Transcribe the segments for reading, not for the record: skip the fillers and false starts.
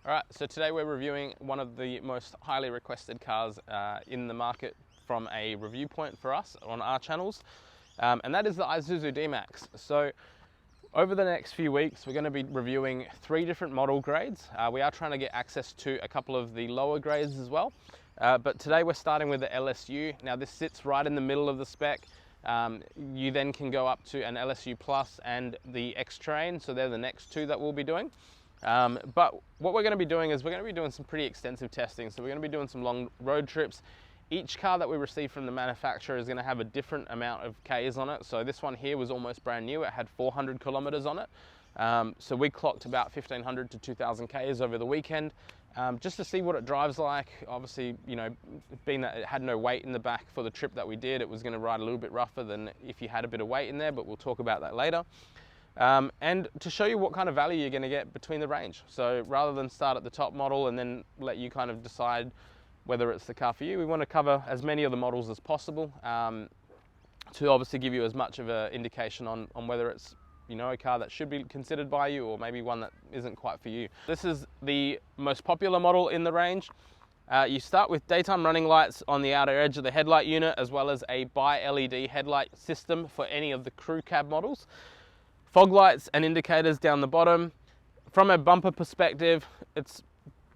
Alright, so today we're reviewing one of the most highly requested cars in the market from a review point for us on our channels, and that is the Isuzu D-Max. So over the next few weeks we're going to be reviewing 3 different model grades. We are trying to get access to a couple of the lower grades as well, but today we're starting with the LS-U. Now this sits right in the middle of the spec. You then can go up to an LS-U Plus and the X-Train, so they're the next 2 that we'll be doing. But what we're going to be doing is we're going to be doing some pretty extensive testing. So we're going to be doing some long road trips. Each car that we receive from the manufacturer is going to have a different amount of Ks on it. So this one here was almost brand new. It had 400 kilometers on it. So we clocked about 1,500 to 2,000 Ks over the weekend, just to see what it drives like. Obviously, you know, being that it had no weight in the back for the trip that we did, it was going to ride a little bit rougher than if you had a bit of weight in there, but we'll talk about that later. And to show you what kind of value you're going to get between the range. So rather than start at the top model and then let you kind of decide whether it's the car for you, we want to cover as many of the models as possible, to obviously give you as much of an indication on whether it's, you know, a car that should be considered by you or maybe one that isn't quite for you. This is the most popular model in the range. You start with daytime running lights on the outer edge of the headlight unit, as well as a bi-LED headlight system for any of the crew cab models. Fog lights and indicators down the bottom. From a bumper perspective, it's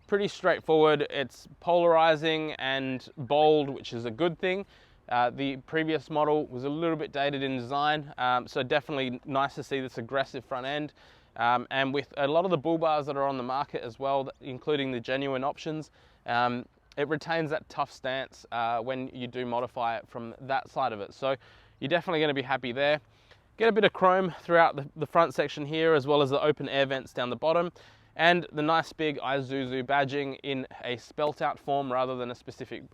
pretty straightforward. It's polarizing and bold, which is a good thing. The previous model was a little bit dated in design, so definitely nice to see this aggressive front end. And with a lot of the bull bars that are on the market as well, including the genuine options, it retains that tough stance when you do modify it from that side of it. So you're definitely going to be happy there. Get a bit of chrome throughout the front section here, as well as the open air vents down the bottom, and the nice big Isuzu badging in a spelt out form rather than a specific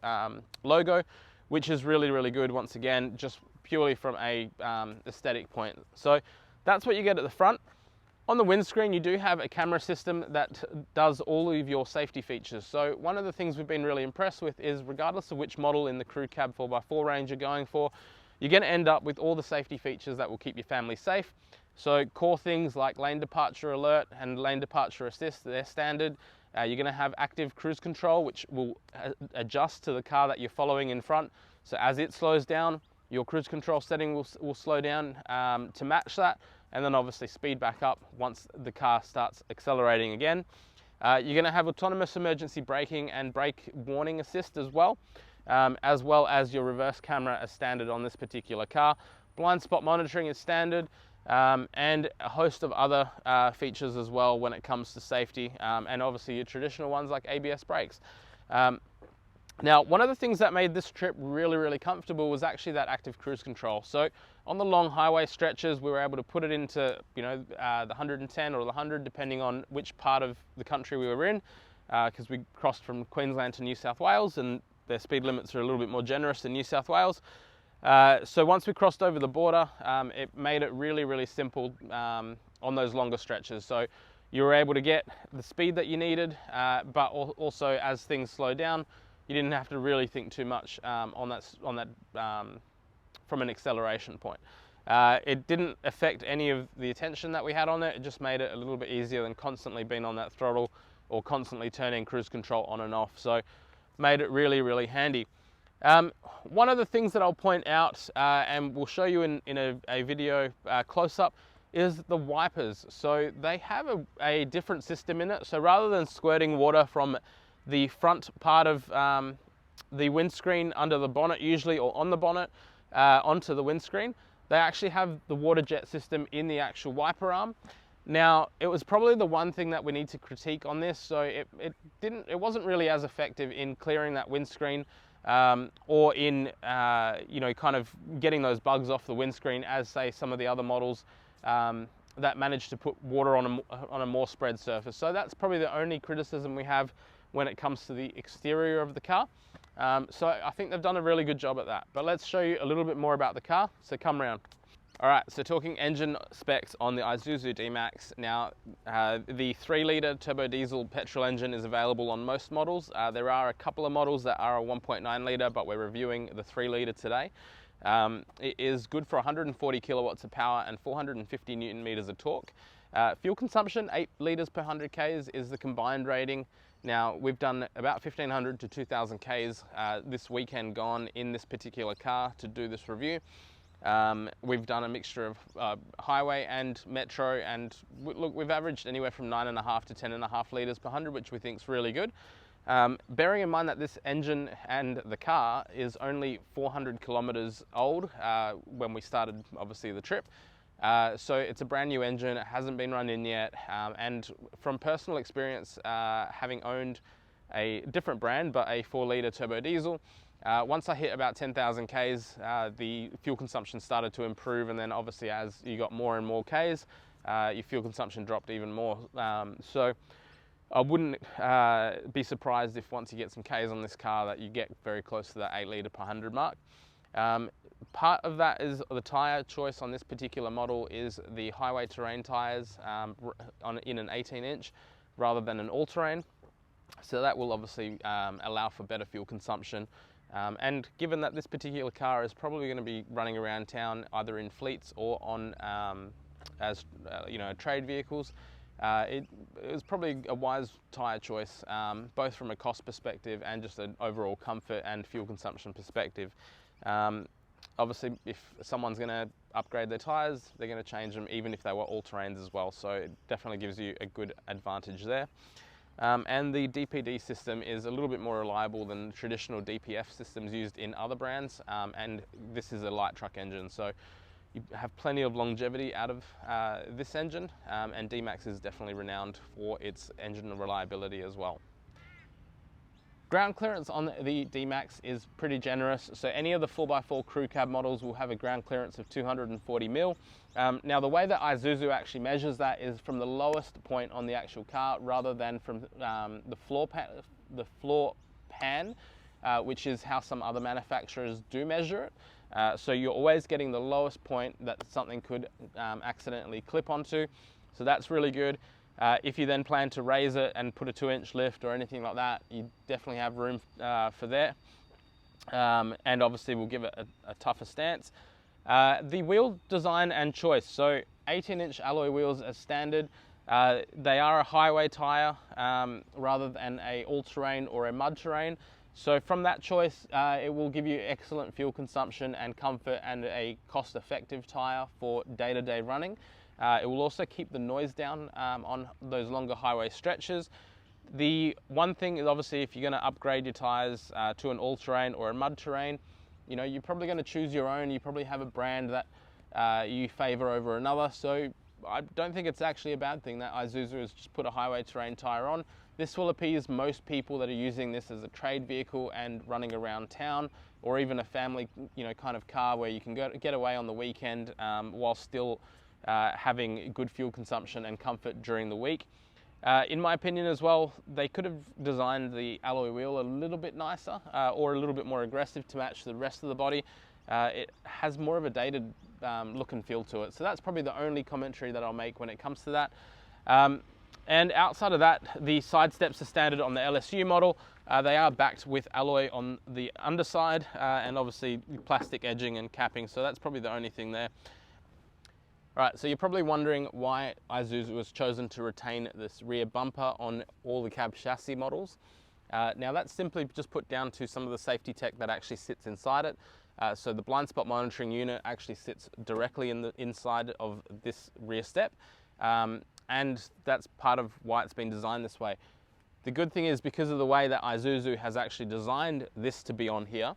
logo, which is really, really good, once again, just purely from a aesthetic point. So that's what you get at the front. On the windscreen, you do have a camera system that does all of your safety features. So one of the things we've been really impressed with is, regardless of which model in the crew cab 4x4 range you're going for, you're going to end up with all the safety features that will keep your family safe. So core things like lane departure alert and lane departure assist, they're standard. You're going to have active cruise control, which will adjust to the car that you're following in front. So as it slows down, your cruise control setting will slow down to match that, and then obviously speed back up once the car starts accelerating again. You're going to have autonomous emergency braking and brake warning assist as well as your reverse camera as standard on this particular car. Blind spot monitoring is standard, and a host of other features as well when it comes to safety, and obviously your traditional ones like ABS brakes. Now, one of the things that made this trip really, really comfortable was actually that active cruise control. So on the long highway stretches, we were able to put it into, you know, the 110 or the 100, depending on which part of the country we were in, because we crossed from Queensland to New South Wales, and their speed limits are a little bit more generous than New South Wales. So once we crossed over the border, it made it really, really simple on those longer stretches. So you were able to get the speed that you needed, but also as things slowed down, you didn't have to really think too much on that from an acceleration point. It didn't affect any of the attention that we had on it. It just made it a little bit easier than constantly being on that throttle or constantly turning cruise control on and off. So made it really, really handy. One of the things that I'll point out, and we'll show you in a video close-up, is the wipers. So they have a different system in it. So rather than squirting water from the front part of the windscreen under the bonnet usually, or on the bonnet onto the windscreen, they actually have the water jet system in the actual wiper arm. Now, it was probably the one thing that we need to critique on this. So it wasn't really as effective in clearing that windscreen, or in you know, kind of getting those bugs off the windscreen as, say, some of the other models that managed to put water on a more spread surface. So that's probably the only criticism we have when it comes to the exterior of the car. So I think they've done a really good job at that. But let's show you a little bit more about the car, so come round. All right, so talking engine specs on the Isuzu D-Max. Now, the 3-litre turbo diesel petrol engine is available on most models. There are a couple of models that are a 1.9 litre, but we're reviewing the 3-litre today. It is good for 140 kilowatts of power and 450 Newton meters of torque. Fuel consumption, 8 litres per 100 Ks is the combined rating. Now, we've done about 1,500 to 2,000 Ks this weekend gone in this particular car to do this review. We've done a mixture of highway and metro, and look, we've averaged anywhere from 9.5 to 10.5 litres per 100, which we think is really good. Bearing in mind that this engine and the car is only 400 kilometers old when we started, obviously, the trip. So it's a brand new engine, it hasn't been run in yet, and from personal experience, having owned a different brand, but a 4-litre turbo diesel, once I hit about 10,000 Ks, the fuel consumption started to improve, and then obviously as you got more and more Ks, your fuel consumption dropped even more. So I wouldn't be surprised if once you get some Ks on this car that you get very close to that 8 litre per 100 mark. Part of that is the tyre choice on this particular model is the highway terrain tyres in an 18-inch rather than an all-terrain. So that will obviously allow for better fuel consumption. And given that this particular car is probably going to be running around town either in fleets or on trade vehicles, it was probably a wise tyre choice, both from a cost perspective and just an overall comfort and fuel consumption perspective. Obviously, if someone's going to upgrade their tyres, they're going to change them even if they were all-terrains as well, so it definitely gives you a good advantage there. And the DPD system is a little bit more reliable than traditional DPF systems used in other brands, and this is a light truck engine, so you have plenty of longevity out of this engine, and D-Max is definitely renowned for its engine reliability as well. Ground clearance on the D-Max is pretty generous, so any of the 4x4 crew cab models will have a ground clearance of 240 mil. Now the way that Isuzu actually measures that is from the lowest point on the actual car rather than from the floor pan, which is how some other manufacturers do measure it. So you're always getting the lowest point that something could accidentally clip onto, so that's really good. If you then plan to raise it and put a 2-inch lift or anything like that, you definitely have room for that. And obviously we'll give it a tougher stance. The wheel design and choice. So 18-inch alloy wheels as standard. They are a highway tyre rather than a all-terrain or a mud terrain. So from that choice, it will give you excellent fuel consumption and comfort and a cost-effective tyre for day-to-day running. It will also keep the noise down on those longer highway stretches. The one thing is obviously if you're going to upgrade your tyres to an all-terrain or a mud terrain, you know, you're probably going to choose your own. You probably have a brand that you favour over another. So I don't think it's actually a bad thing that Isuzu has just put a highway terrain tyre on. This will appease most people that are using this as a trade vehicle and running around town, or even a family, kind of car where you can get away on the weekend while still having good fuel consumption and comfort during the week. In my opinion as well, they could have designed the alloy wheel a little bit nicer or a little bit more aggressive to match the rest of the body. It has more of a dated look and feel to it, so that's probably the only commentary that I'll make when it comes to that. And outside of that, the side steps are standard on the LS-U model. They are backed with alloy on the underside and obviously plastic edging and capping, so that's probably the only thing there. Right, so you're probably wondering why Isuzu has chosen to retain this rear bumper on all the cab chassis models. Now that's simply just put down to some of the safety tech that actually sits inside it. So the blind spot monitoring unit actually sits directly in the inside of this rear step, and that's part of why it's been designed this way. The good thing is, because of the way that Isuzu has actually designed this to be on here,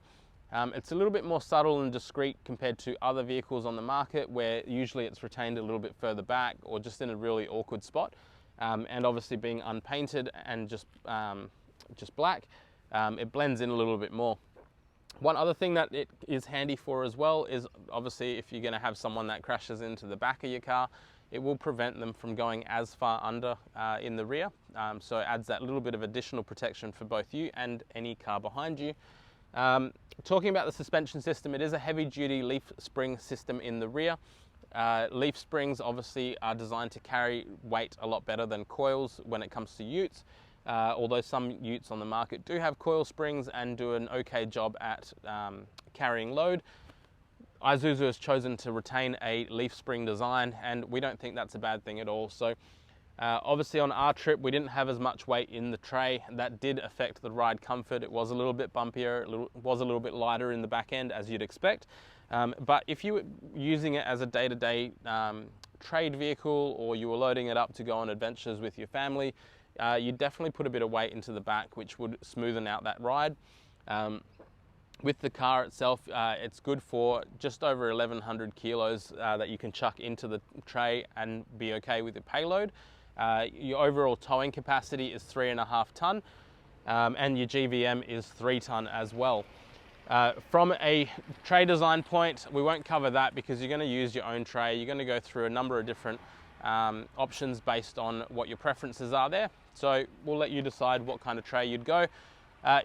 it's a little bit more subtle and discreet compared to other vehicles on the market where usually it's retained a little bit further back or just in a really awkward spot. And obviously being unpainted and just black, it blends in a little bit more. One other thing that it is handy for as well is obviously if you're going to have someone that crashes into the back of your car, it will prevent them from going as far under in the rear. So it adds that little bit of additional protection for both you and any car behind you. Talking about the suspension system, it is a heavy-duty leaf spring system in the rear. Leaf springs obviously are designed to carry weight a lot better than coils when it comes to utes, although some utes on the market do have coil springs and do an okay job at carrying load. Isuzu has chosen to retain a leaf spring design, and we don't think that's a bad thing at all. So obviously on our trip, we didn't have as much weight in the tray. That did affect the ride comfort. It was a little bit bumpier, it was a little bit lighter in the back end, as you'd expect. But if you were using it as a day-to-day trade vehicle, or you were loading it up to go on adventures with your family, you definitely put a bit of weight into the back, which would smoothen out that ride. With the car itself, it's good for just over 1,100 kilos that you can chuck into the tray and be okay with your payload. Your overall towing capacity is 3.5 tonne, and your GVM is 3 tonne as well. From a tray design point, we won't cover that because you're going to use your own tray. You're going to go through a number of different options based on what your preferences are there. So we'll let you decide what kind of tray you'd go.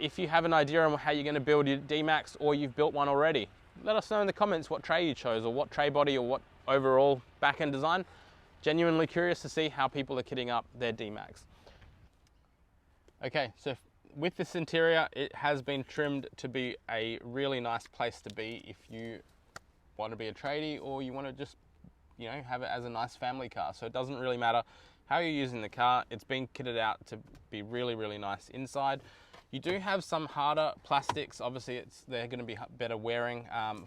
If you have an idea on how you're going to build your D-Max, or you've built one already, let us know in the comments what tray you chose, or what tray body, or what overall back-end design. Genuinely curious to see how people are kitting up their D-Max. Okay, so with this interior, it has been trimmed to be a really nice place to be if you want to be a tradie, or you want to just, you know, have it as a nice family car. So it doesn't really matter how you're using the car. It's been kitted out to be really, really nice inside. You do have some harder plastics. Obviously, they're going to be better wearing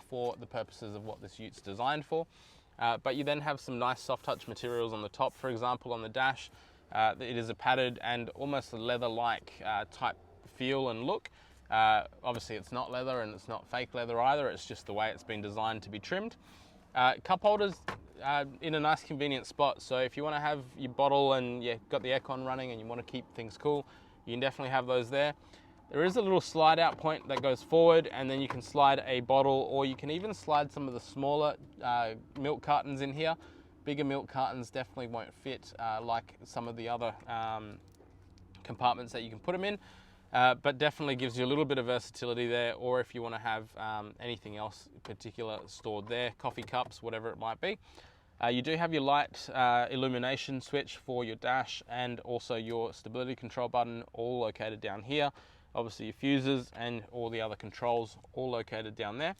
for the purposes of what this Ute's designed for. But you then have some nice soft touch materials on the top. For example, on the dash, it is a padded and almost a leather-like type feel and look. Obviously, it's not leather and it's not fake leather either. It's just the way it's been designed to be trimmed. Cup holders in a nice convenient spot. So if you want to have your bottle and you've got the aircon running and you want to keep things cool, you can definitely have those there. There is a little slide out point that goes forward, and then you can slide a bottle, or you can even slide some of the smaller milk cartons in here. Bigger milk cartons definitely won't fit like some of the other compartments that you can put them in, but definitely gives you a little bit of versatility there. Or if you want to have anything else particular stored there, coffee cups, whatever it might be. You do have your light illumination switch for your dash, and also your stability control button, all located down here. Obviously your fuses and all the other controls all located down there.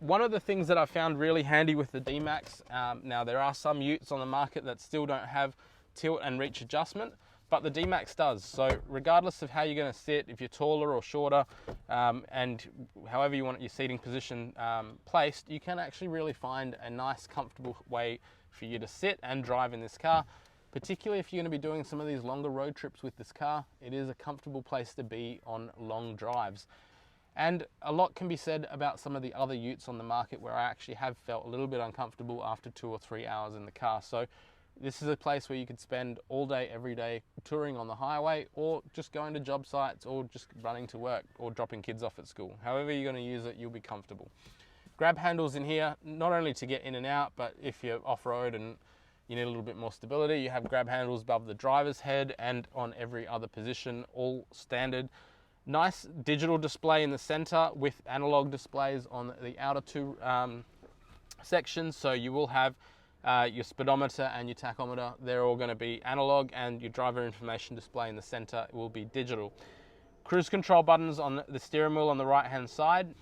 One of the things that I found really handy with the D-Max, now there are some Utes on the market that still don't have tilt and reach adjustment, but the D-Max does. So regardless of how you're going to sit, if you're taller or shorter, and however you want your seating position placed, you can actually really find a nice comfortable way for you to sit and drive in this car. Particularly if you're going to be doing some of these longer road trips with this car, it is a comfortable place to be on long drives. And a lot can be said about some of the other Utes on the market where I actually have felt a little bit uncomfortable after 2 or 3 hours in the car. So this is a place where you could spend all day, every day touring on the highway, or just going to job sites, or just running to work, or dropping kids off at school. However you're going to use it, you'll be comfortable. Grab handles in here, not only to get in and out, but if you're off-road and you need a little bit more stability, you have grab handles above the driver's head and on every other position, all standard. Nice digital display in the center with analog displays on the outer two sections. So you will have your speedometer and your tachometer. They're all going to be analog, and your driver information display in the center will be digital. Cruise control buttons on the steering wheel on the right hand side.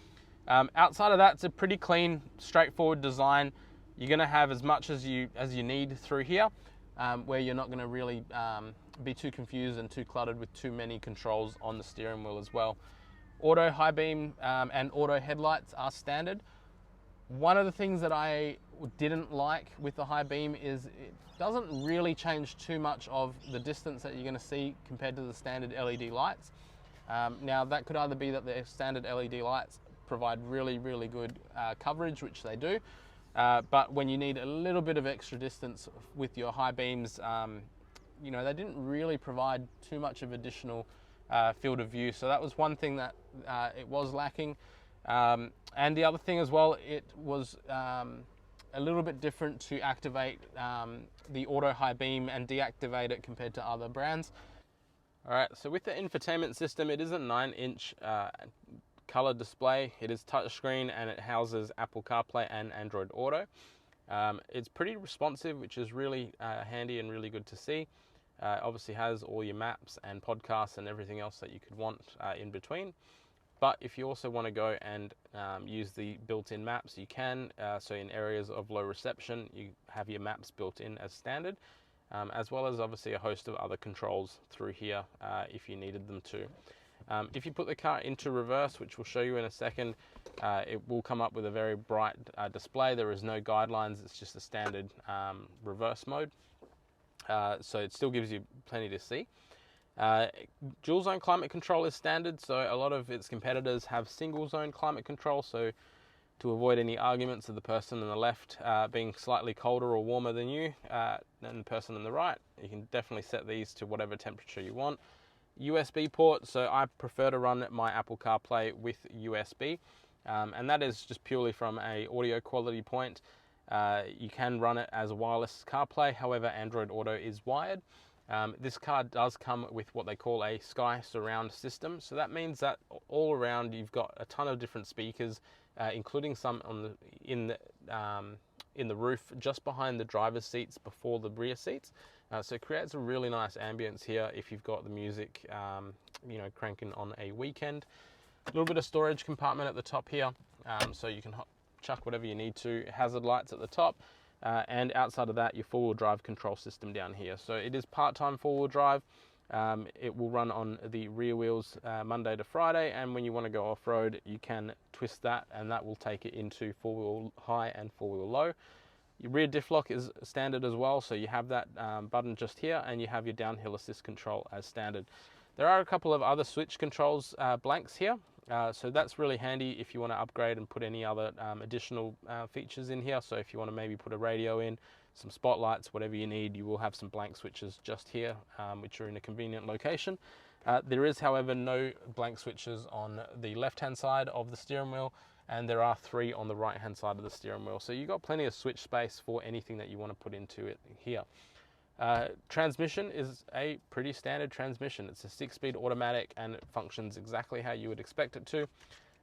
Outside of that, it's a pretty clean, straightforward design. You're going to have as much as you need through here, where you're not going to really be too confused and too cluttered with too many controls on the steering wheel as well. Auto high beam and auto headlights are standard. One of the things that I didn't like with the high beam is it doesn't really change too much of the distance that you're going to see compared to the standard LED lights. Now that could either be that the standard LED lights provide really, really good coverage, which they do. But when you need a little bit of extra distance with your high beams, you know, they didn't really provide too much of additional field of view. So that was one thing that it was lacking. And the other thing as well, it was a little bit different to activate the auto high beam and deactivate it compared to other brands. All right, so with the infotainment system, it is a 9-inch color display. It is touchscreen, and it houses Apple CarPlay and Android Auto. It's pretty responsive, which is really handy and really good to see. Obviously has all your maps and podcasts and everything else that you could want in between. But if you also want to go and use the built-in maps, you can. So in areas of low reception, you have your maps built in as standard, as well as obviously a host of other controls through here if you needed them to. If you put the car into reverse, which we'll show you in a second, it will come up with a very bright display. There is no guidelines, it's just a standard reverse mode. So it still gives you plenty to see. Dual zone climate control is standard, so a lot of its competitors have single zone climate control, so to avoid any arguments of the person on the left being slightly colder or warmer than you than the person on the right, you can definitely set these to whatever temperature you want. USB port, so I prefer to run my Apple CarPlay with USB, and that is just purely from a audio quality point. You can run it as a wireless CarPlay, however Android Auto is wired. This car does come with what they call a Sky Surround system, so that means that all around you've got a ton of different speakers, including some on in the roof just behind the driver's seats before the rear seats. So it creates a really nice ambience here if you've got the music you know, cranking on a weekend. A little bit of storage compartment at the top here, so you can chuck whatever you need to. Hazard lights at the top, and outside of that your four-wheel drive control system down here. So it is part-time four-wheel drive. It will run on the rear wheels Monday to Friday, and when you want to go off-road you can twist that and that will take it into four-wheel high and four-wheel low. Your rear diff lock is standard as well, so you have that button just here, and you have your downhill assist control as standard. There are a couple of other switch controls blanks here, so that's really handy if you want to upgrade and put any other additional features in here. So if you want to maybe put a radio in, some spotlights, whatever you need, you will have some blank switches just here, which are in a convenient location. There is, however, no blank switches on the left-hand side of the steering wheel, and there are 3 on the right-hand side of the steering wheel. So you've got plenty of switch space for anything that you want to put into it here. Transmission is a pretty standard transmission. It's a 6-speed automatic and it functions exactly how you would expect it to.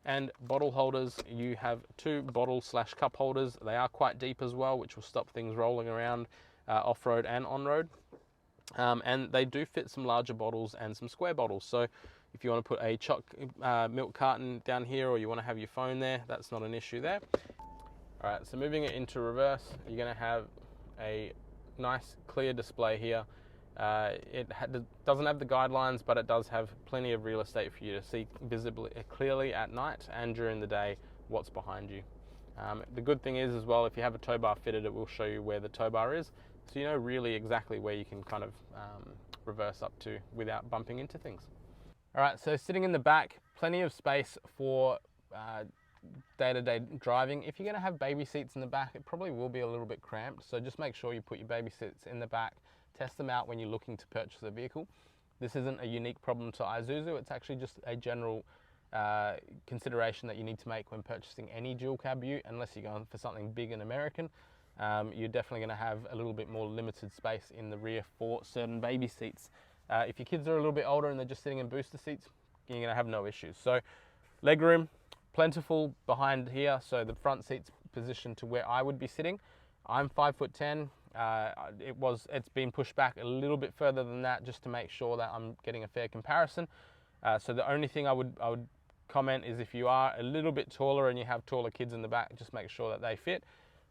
And bottle holders, you have 2 bottle/cup holders. They are quite deep as well, which will stop things rolling around off-road and on-road. And they do fit some larger bottles and some square bottles. So if you want to put a choc milk carton down here, or you want to have your phone there, that's not an issue there. All right, so moving it into reverse, you're going to have a nice clear display here. It doesn't have the guidelines, but it does have plenty of real estate for you to see visibly clearly at night and during the day what's behind you. The good thing is as well, if you have a tow bar fitted, it will show you where the tow bar is, so you know really exactly where you can kind of reverse up to without bumping into things. All right, so sitting in the back, plenty of space for day-to-day driving. If you're going to have baby seats in the back, it probably will be a little bit cramped, so just make sure you put your baby seats in the back. Test them out when you're looking to purchase a vehicle. This isn't a unique problem to Isuzu, it's actually just a general consideration that you need to make when purchasing any dual cab ute, unless you're going for something big and American. You're definitely going to have a little bit more limited space in the rear for certain baby seats. If your kids are a little bit older and they're just sitting in booster seats, you're going to have no issues. So legroom, plentiful behind here, so the front seat's positioned to where I would be sitting. I'm 5'10". It's been pushed back a little bit further than that just to make sure that I'm getting a fair comparison. So the only thing I would comment is if you are a little bit taller and you have taller kids in the back, just make sure that they fit.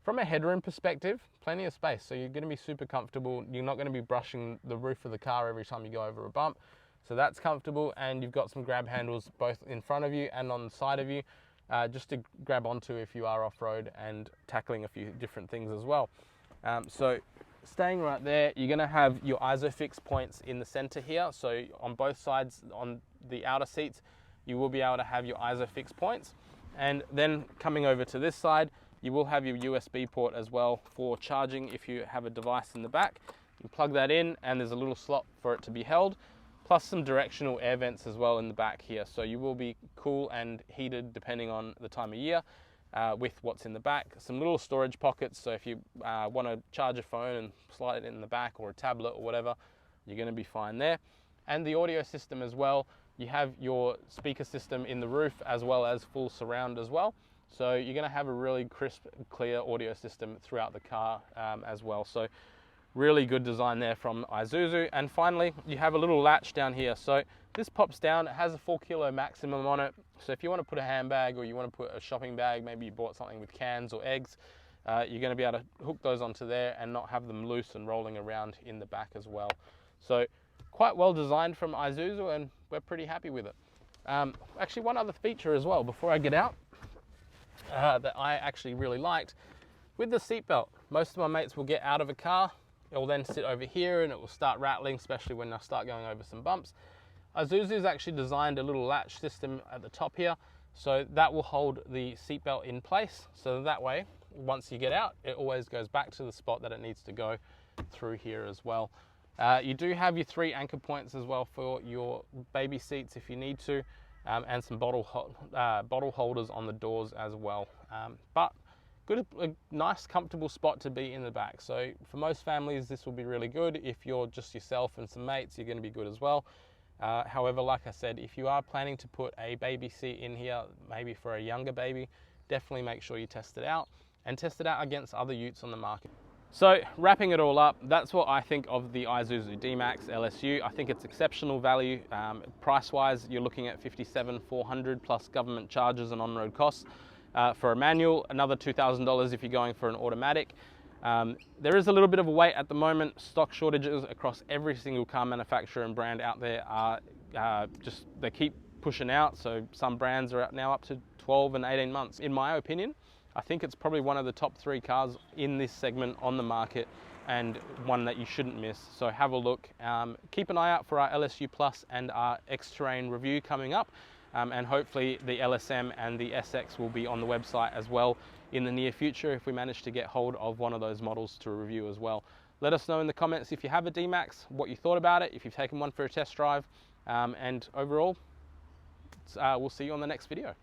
From a headroom perspective, plenty of space, so you're going to be super comfortable. You're not going to be brushing the roof of the car every time you go over a bump, so that's comfortable. And you've got some grab handles both in front of you and on the side of you, just to grab onto if you are off-road and tackling a few different things as well. So staying right there, you're going to have your ISOFIX points in the center here. So on both sides, on the outer seats, you will be able to have your ISOFIX points. And then coming over to this side, you will have your USB port as well for charging if you have a device in the back. You plug that in and there's a little slot for it to be held, plus some directional air vents as well in the back here. So you will be cool and heated depending on the time of year with what's in the back. Some little storage pockets, so if you want to charge a phone and slide it in the back, or a tablet or whatever, you're going to be fine there. And the audio system as well, you have your speaker system in the roof as well as full surround as well. So you're going to have a really crisp, clear audio system throughout the car as well. So Really good design there from Isuzu. And finally, you have a little latch down here. So this pops down, it has a 4 kilo maximum on it. So if you want to put a handbag or you want to put a shopping bag, maybe you bought something with cans or eggs, you're going to be able to hook those onto there and not have them loose and rolling around in the back as well. So quite well designed from Isuzu, and we're pretty happy with it. Actually, one other feature as well before I get out that I actually really liked, with the seatbelt. Most of my mates will get out of a car, it will then sit over here and it will start rattling, especially when I start going over some bumps. Isuzu's actually designed a little latch system at the top here, so that will hold the seatbelt in place, so that way, once you get out, it always goes back to the spot that it needs to go through here as well. You do have your 3 anchor points as well for your baby seats if you need to, and some bottle holders on the doors as well. But a nice comfortable spot to be in the back. So for most families this will be really good. If you're just yourself and some mates, you're going to be good as well. However, like I said, if you are planning to put a baby seat in here, maybe for a younger baby, definitely make sure you test it out and test it out against other utes on the market. So wrapping it all up, that's what I think of the Isuzu D-Max LS-U. I think it's exceptional value. Price-wise, you're looking at $57,400 plus government charges and on-road costs. For a manual, another $2,000 if you're going for an automatic. There is a little bit of a wait at the moment. Stock shortages across every single car manufacturer and brand out there are they keep pushing out. So some brands are now up to 12 and 18 months. In my opinion, I think it's probably one of the top 3 cars in this segment on the market, and one that you shouldn't miss. So have a look. Keep an eye out for our LS-U Plus and our X-Terrain review coming up. And hopefully the LSM and the SX will be on the website as well in the near future if we manage to get hold of one of those models to review as well. Let us know in the comments if you have a D-Max, what you thought about it, if you've taken one for a test drive, and overall, we'll see you on the next video.